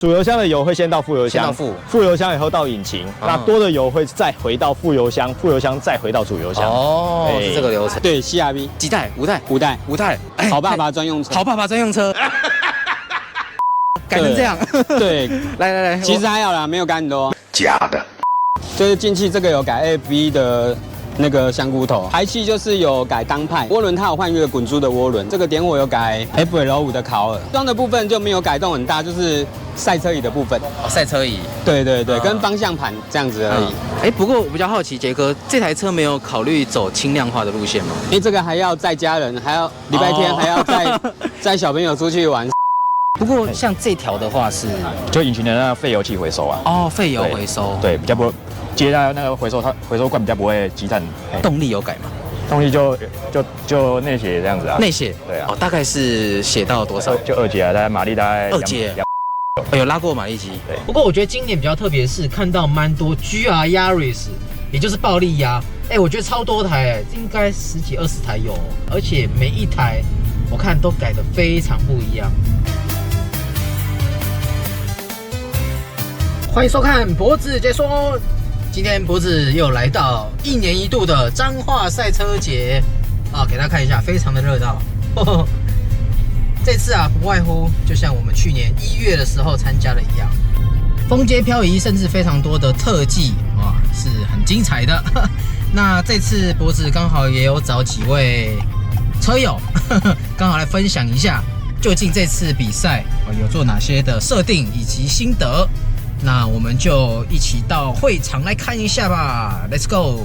主油箱的油会先到副油箱，先到副油箱以后到引擎，那多的油会再回到副油箱，副油箱再回到主油箱。哦，是这个流程。对 ，CRV 几代？五代？五代，好爸爸专用车。好爸爸专用车。改成这样。对，来，其实还好啦，没有改很多。假的。就是进气这个有改 AFV 的。那个香菇头，排气就是有改当派，涡轮它有换一个滚珠的涡轮，这个点火有改 FL5 的烤耳，装的部分就没有改动很大，就是赛车椅的部分。哦，赛车椅。对，跟方向盘这样子而已。不过我比较好奇，杰哥，这台车没有考虑走轻量化的路线吗？因为这个还要载家人，还要礼拜天还要载小朋友出去玩。不过像这条的话是，就引擎的那个废油器回收啊。哦，废油回收。对，比较不接到那个回收，它回收罐比较不会积碳。动力有改吗？动力就内写这样子啊。内写。对啊。哦，大概是写到多少？就2节啊，大概马力大概2节。有拉过马力机。对。不过我觉得今年比较特别是看到蛮多 GR Yaris， 也就是暴力鸭。我觉得超多台，应该10几20台有，而且每一台我看都改得非常不一样。欢迎收看脖子解说。今天脖子又来到1年1度的彰化赛车节啊，给大家看一下，非常的热闹。这次啊，不外乎就像我们去年1月的时候参加的一样，风街漂移，甚至非常多的特技啊，是很精彩的。那这次脖子刚好也有找几位车友，刚好来分享一下，究竟这次比赛有做哪些的设定以及心得。那我们就一起到会场来看一下吧 ，Let's go！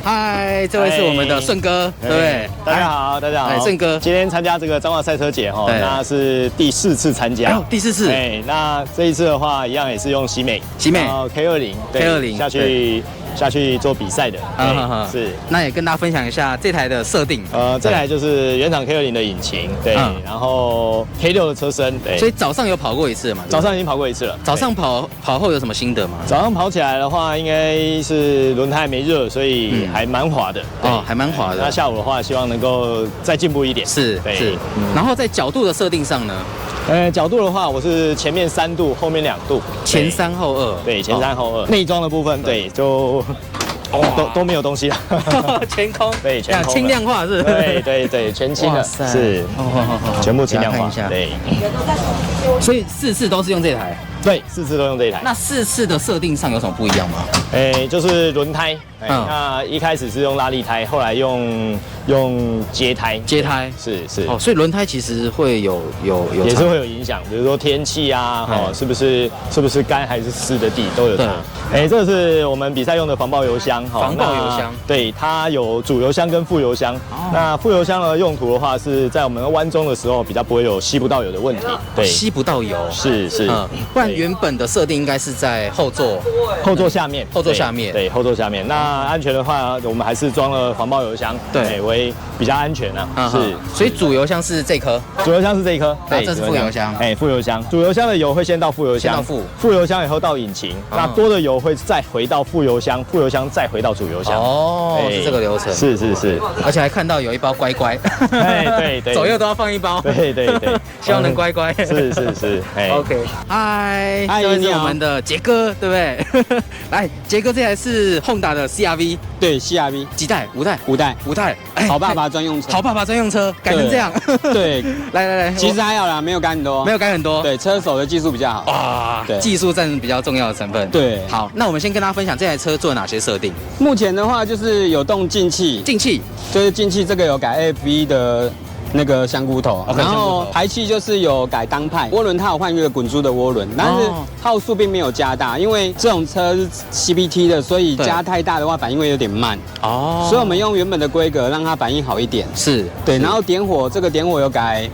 嗨，这位是我们的顺哥，对不对？大家好，大家好，顺哥，今天参加这个彰化赛车节哈，那是第4次参加，第4次。那这一次的话，一样也是用喜美，然后 K20 下去做比赛的，是。那也跟大家分享一下这台的设定。这台就是原厂 K20 的引擎，对，然后 K6的车身，对。所以早上有跑过一次嘛？早上已经跑过一次了。早上跑后有什么心得吗？早上跑起来的话，应该是轮胎没热，所以还蛮滑的。哦，还蛮滑的。那下午的话，希望能够再进步一点。是。然后在角度的设定上呢？角度的话，我是前面3度，后面2度，前3后2。对，前3后2。内装的部分，对，就都没有东西了。全空。对，全空。轻量化是。对，全轻的。是。全部轻量化。对。所以4次都是用这台。对，4次都用这一台。那4次的设定上有什么不一样吗？就是轮胎，那一开始是用拉力胎，后来用接胎。是。哦，所以轮胎其实会有也是会有影响，比如说天气啊，是不是干还是湿的地都有差。这是我们比赛用的防爆油箱，防爆油箱。对，它有主油箱跟副油箱。那副油箱的用途的话，是在我们弯中的时候比较不会有吸不到油的问题。对，吸不到油。是。不然原本的设定应该是在后座下面。对，后座下面。那安全的话，我们还是装了防爆油箱，对，为比较安全啊。是。所以主油箱是这颗。主油箱是这一颗。对，这是副油箱。副油箱。主油箱的油会先到副油箱，副油箱以后到引擎，那多的油会再回到副油箱，副油箱再回到主油箱。哦，是这个流程。是。而且还看到有一包乖乖。对，左右都要放一包。对，希望能乖乖。是。OK， 嗨，这是我们的杰哥，对不对？来，杰哥这台是 Honda 的 CRV， 对 CRV 几代？五代，好爸爸专用车。好爸爸专用车，改成这样。对，来，其实还好啦，没有改很多。对，车手的技术比较好。哇，技术占比较重要的成分。对，好，那我们先跟大家分享这台车做了哪些设定。目前的话就是有动进气，就是进气这个有改 AFV 的。那个香菇头，然后排气就是有改当派，涡轮它有换一个滚珠的涡轮，但是号数并没有加大，因为这种车是 CVT 的，所以加太大的话反应会有点慢。哦，所以我们用原本的规格让它反应好一点。是，对，然后点火这个点火有改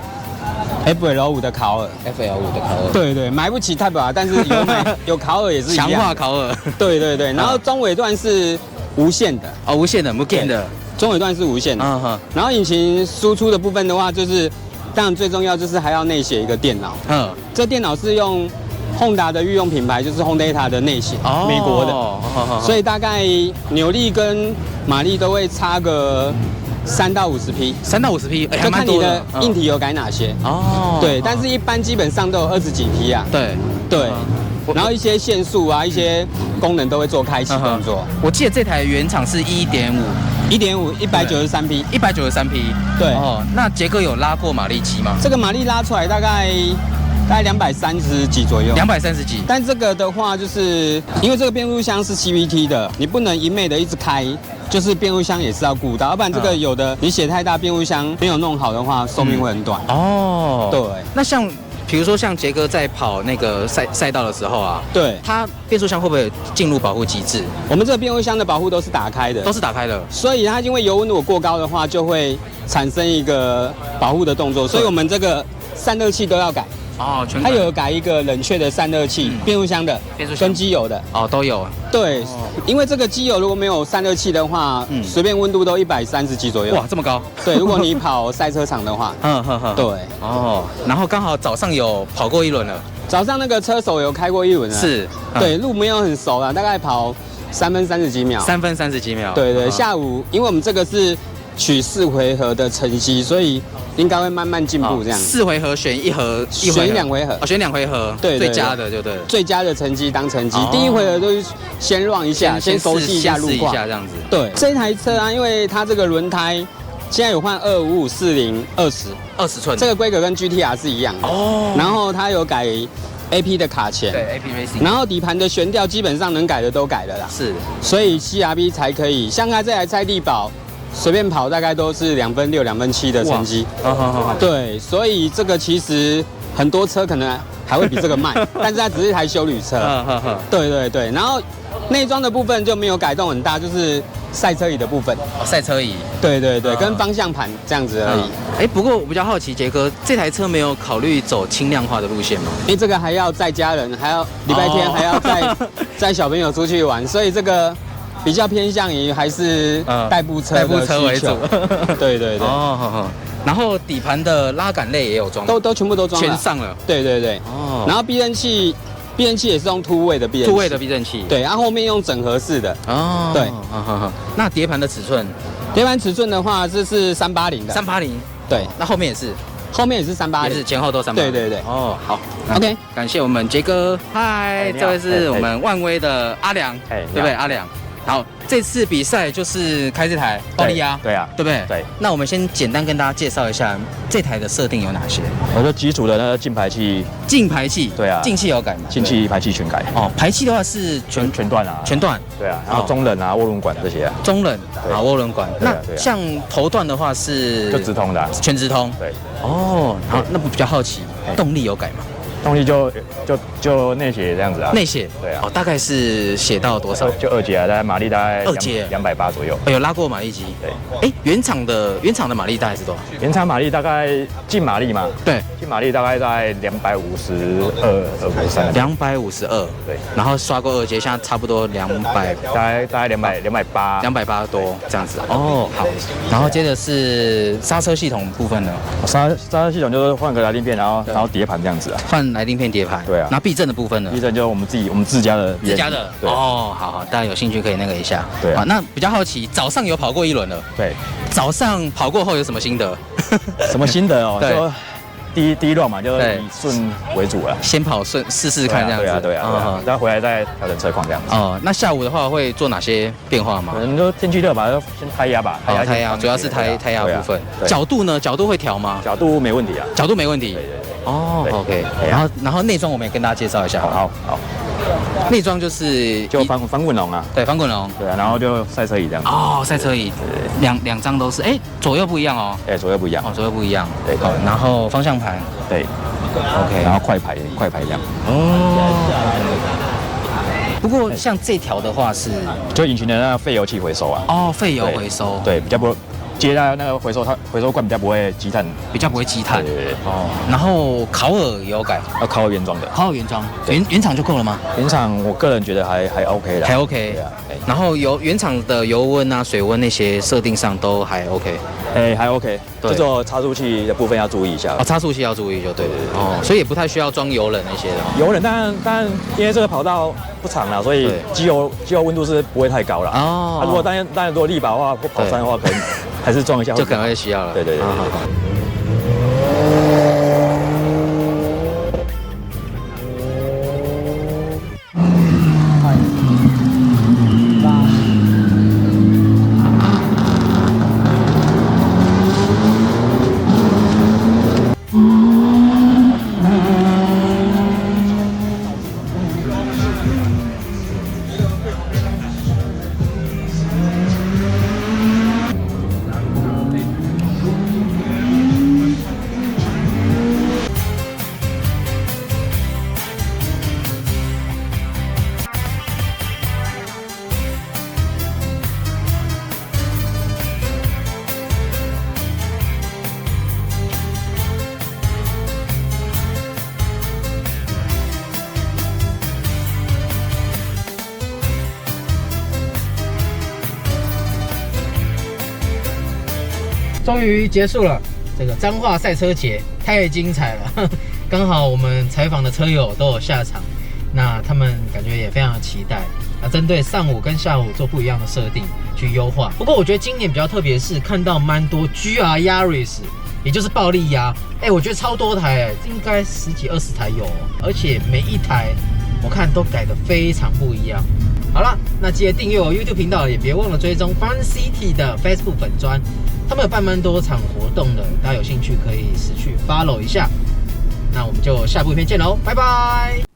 FL5 的烤耳。对，买不起 Type R， 但是有烤耳也是一样。强化烤耳。对，然后中尾段是无线的。哦，无线的，无线的。中尾段是无线的，然后引擎输出的部分的话，就是当然最重要就是还要内写一个电脑，这电脑是用 Honda 的御用品牌，就是 Honda 的内写，美国的，所以大概扭力跟马力都会差个3到50匹，3到50匹，就看你的硬体有改哪些哦。对，但是一般基本上都有20几匹啊。对对。然后一些限速啊，一些功能都会做开启动作。我记得这台原厂是1.5，193匹。193匹。对。哦，那杰哥有拉过马力几吗？这个马力拉出来大概230几左右。230几。但这个的话，就是因为这个变速箱是 CVT 的，你不能一昧的一直开。就是变速箱也是要顾到，要不然这个有的你血太大，变速箱没有弄好的话，寿命会很短。哦。对。那像。比如说像杰哥在跑那个赛道的时候啊，对，他变速箱会不会进入保护机制？我们这个变速箱的保护都是打开的，所以它因为油温如果过高的话，就会产生一个保护的动作，所以我们这个散热器都要改。哦，它有改一个冷却的散热器，变速箱的，跟机油的，哦，都有。对，因为这个机油如果没有散热器的话，随便温度都130几左右。哇，这么高？对，如果你跑赛车场的话，对。哦，然后刚好早上有跑过一轮了。早上那个车手有开过一轮了。是。对，路没有很熟啦，大概跑3分30几秒。3分30几秒。对对，下午因为我们这个是取4回合的成绩，所以。应该会慢慢进步，这样。4回合选1回合，选2回合，选2回合，对，最佳的就对。最佳的成绩当成绩，第1回合都是先 run 一下，先熟悉一下路况，这样子。对，这台车啊，因为它这个轮胎现在有换2554020寸，这个规格跟 GTR 是一样的哦。然后它有改 AP 的卡钳，对 AP Racing。然后底盘的悬吊基本上能改的都改了啦，是。所以 CRV 才可以，像它这台菜地宝。随便跑大概都是2分6、2分7的成绩，对，所以这个其实很多车可能还会比这个慢，但是它只是一台休旅车，对对对。然后内装的部分就没有改动很大，就是赛车椅的部分。赛车椅，对对对，跟方向盘这样子而已。哎，不过我比较好奇，杰哥这台车没有考虑走轻量化的路线吗？因为这个还要载家人，还要礼拜天还要载小朋友出去玩，所以这个。比较偏向于还是代步车为主，对对对。哦，然后底盘的拉杆类也有装，都全部都装了，全上了。对对对。哦。然后避震器也是用凸位的避震器。对，然后后面用整合式的。哦。对。那碟盘的尺寸？碟盘尺寸的话，这是380的。380。对。那后面也是。后面也是380，也是前后都380。对对对。哦，好 ，OK， 感谢我们杰哥。嗨，这位是我们万威的阿良，对不对？阿良。好，这次比赛就是开这台暴力鸭，对啊，对不对？对。那我们先简单跟大家介绍一下这台的设定有哪些。我说基础的那个进排气，对啊，进气有改吗？进气排气全改。哦，排气的话是全段啊，全段。对啊，然后中冷啊、涡轮管这些啊。中冷啊，涡轮管。那像头段的话是就直通的，全直通。对。哦，好，那我比较好奇，动力有改吗？动力就内写这样子啊，内写对啊，大概是写到多少？就2节啊，大概马力大概2节280左右。有拉过马力机？对，哎，原厂的马力大概是多少？原厂马力大概净马力嘛？对，净马力大概在252、253。252，对，然后刷过2节，现在差不多200，大概280多这样子。哦，好，然后接着是刹车系统部分呢？刹车系统就是换个来定片，然后碟盘这样子啊。换来定片碟盘，对啊。那避震的部分呢？避震就是我们自家的。对哦，好，大家有兴趣可以那个一下。对啊。那比较好奇，早上有跑过一轮了。对。早上跑过后有什么心得？什么心得哦？就第一段嘛，就是以顺为主了。先跑顺试看这样子。对啊。然后回来再调整车况这样子。哦，那下午的话会做哪些变化吗？可能就天气热吧，就先胎压吧。胎压主要是胎压部分。角度呢？角度会调吗？角度没问题啊。角度没问题。哦 ，OK。然后内装我们也跟大家介绍一下。好。内装就是翻滚笼啊。对，翻滚笼。对啊，然后就赛车椅这样。哦，赛车椅。两张都是，哎，左右不一样哦。左右不一样。哦，左右不一样。对。然后方向盘。对。OK。然后快排这样。哦。不过像这条的话是，就引擎的那个废油器回收啊。哦，废油回收。对，比较不。接到那个回收罐比较不会积碳，对。哦，然后烤耳也有改，要烤耳原装的。原厂就够了吗？原厂我个人觉得还 OK 的。还 OK。对啊。然后原厂的油温啊、水温那些设定上都还 OK。还 OK， 就只有差速器的部分要注意一下。差速器要注意就对。哦，所以也不太需要装油冷那些的。油冷，但因为这个跑道不长啦，所以机油温度是不会太高啦。哦。如果当然如果力拔的话或跑山的话，可能还是装一下。就可能会需要了。对。终于结束了，这个彰化赛车节太精彩了，刚好我们采访的车友都有下场，那他们感觉也非常的期待。针对上午跟下午做不一样的设定去优化。不过我觉得今年比较特别的是看到蛮多 GR Yaris， 也就是暴力鸭，我觉得超多台，应该10几20台有，而且每一台我看都改得非常不一样。好了，那记得订阅我 YouTube 频道，也别忘了追踪 Fun City 的 Facebook 粉专，他们有办蛮多场活动的，大家有兴趣可以去 follow 一下。那我们就下部影片见喽，拜拜。